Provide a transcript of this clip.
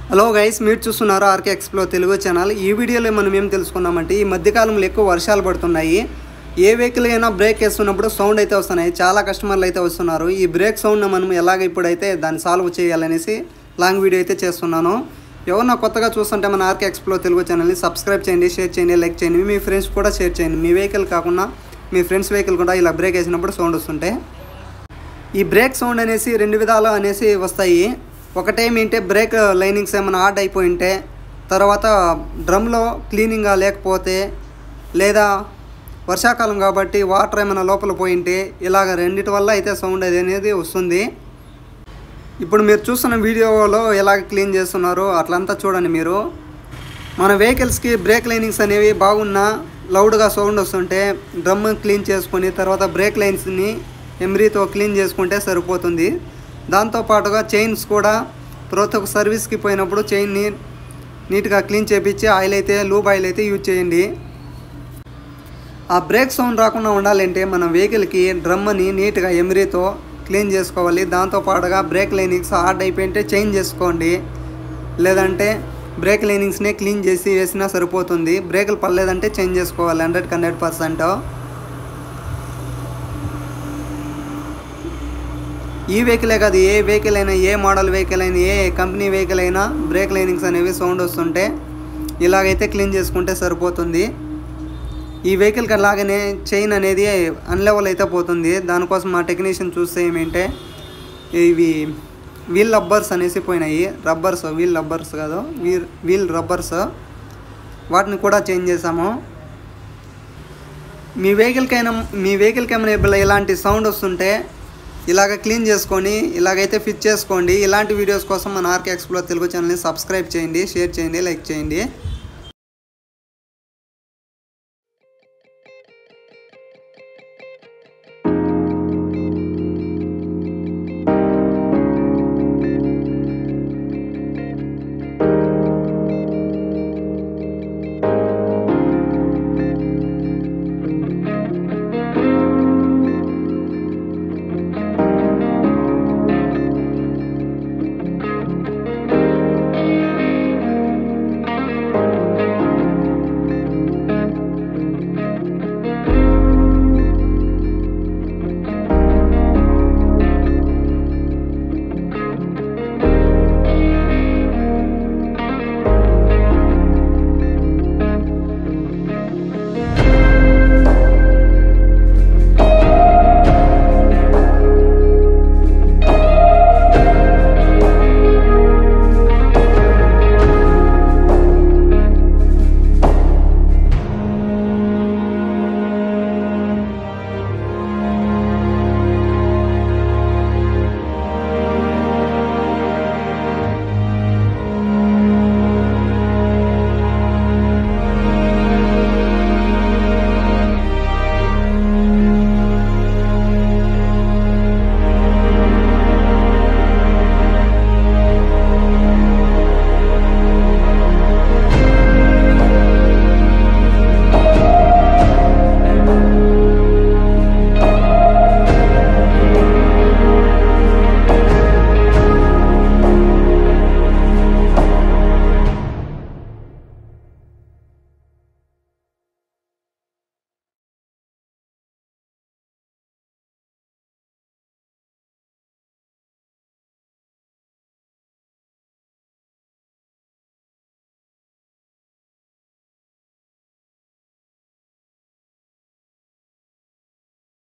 Hello guys, మీరు చూస్తున్నారు RK explore Telugu channel. ఈ వీడియోలో మనం ఏం తెలుసుకున్నామంటే, ఈ మధ్యకాలంలో ఎక్కువ వర్షాలు పడుతున్నాయి. ఏ వెహికల్ అయినా బ్రేక్ వేస్తున్నప్పుడు సౌండ్ అయితే వస్తున్నాయి. చాలా కస్టమర్లు అయితే వస్తున్నారు. ఈ బ్రేక్ సౌండ్ను మనం ఎలాగ ఇప్పుడైతే దాన్ని సాల్వ్ చేయాలనేసి లాంగ్ వీడియో అయితే చేస్తున్నాను. ఎవరన్నా కొత్తగా చూస్తుంటే మన ఆర్కే ఎక్స్ప్లోర్ తెలుగు ఛానల్ని సబ్స్క్రైబ్ చేయండి, షేర్ చేయండి, లైక్ చేయండి. మీ ఫ్రెండ్స్ కూడా షేర్ చేయండి. మీ వెహికల్ కాకుండా మీ ఫ్రెండ్స్ వెహికల్ కూడా ఇలా బ్రేక్ వేసినప్పుడు సౌండ్ వస్తుంటే, ఈ బ్రేక్ సౌండ్ అనేసి రెండు విధాలు అనేసి వస్తాయి. ఒకటేమింటే బ్రేక్ లైనింగ్స్ ఏమైనా హార్డ్ అయిపోయింటే, తర్వాత డ్రమ్లో క్లీనింగ్గా లేకపోతే, లేదా వర్షాకాలం కాబట్టి వాటర్ ఏమైనా లోపల పోయింటే, ఇలాగ రెండిటి వల్ల అయితే సౌండ్ అనేది వస్తుంది. ఇప్పుడు మీరు చూస్తున్న వీడియోలో ఎలాగ క్లీన్ చేస్తున్నారో అట్లంతా చూడండి. మీరు మన వెహికల్స్కి బ్రేక్ లైనింగ్స్ అనేవి బాగున్నా లౌడ్గా సౌండ్ వస్తుంటే డ్రమ్ క్లీన్ చేసుకొని తర్వాత బ్రేక్ లైన్స్ని ఎమ్రీతో క్లీన్ చేసుకుంటే సరిపోతుంది. దాంతోపాటుగా చైన్స్ కూడా ప్రతి ఒక్క సర్వీస్కి పోయినప్పుడు చైన్ని నీట్గా క్లీన్ చేపించి లూబ్ ఆయిల్ అయితే యూజ్ చేయండి. ఆ బ్రేక్ సౌండ్ రాకుండా ఉండాలంటే మన వెహికల్కి డ్రమ్ని నీట్గా ఎమ్రీతో క్లీన్ చేసుకోవాలి. దాంతోపాటుగా బ్రేక్ లైనింగ్స్ హార్డ్ అయిపోయింటే చేంజ్ చేసుకోండి, లేదంటే బ్రేక్ లైనింగ్స్ని క్లీన్ చేసి వేసినా సరిపోతుంది. బ్రేకులు పడలేదంటే చేంజ్ చేసుకోవాలి 100%. ఈ వెహికలే కాదు, ఏ వెహికల్ అయినా, ఏ మోడల్ వెహికల్ అయినా, ఏ కంపెనీ వెహికల్ అయినా బ్రేక్ లైనింగ్స్ అనేవి సౌండ్ వస్తుంటే ఇలాగైతే క్లీన్ చేసుకుంటే సరిపోతుంది. ఈ వెహికల్కి అలాగనే చైన్ అనేది అన్లెవెల్ అయితే పోతుంది. దానికోసం మా టెక్నీషియన్ చూస్తే ఏమంటే, ఇవి వీల్ రబ్బర్స్ అనేసి పోయినాయి. వీల్ రబ్బర్స్ కాదు, వీల్ రబ్బర్స్, వాటిని కూడా చేంజ్ చేసాము. మీ వెహికల్కి ఏమైనా ఇలాంటి సౌండ్ వస్తుంటే ఇలాగ క్లీన్ చేసుకొని ఇలాగైతే ఫిట్ చేసుకోండి. ఇలాంటి వీడియోస్ కోసం మన ఆర్కే ఎక్స్ప్లోర్ తెలుగు ఛానల్ని సబ్స్క్రైబ్ చేయండి, షేర్ చేయండి, లైక్ చేయండి.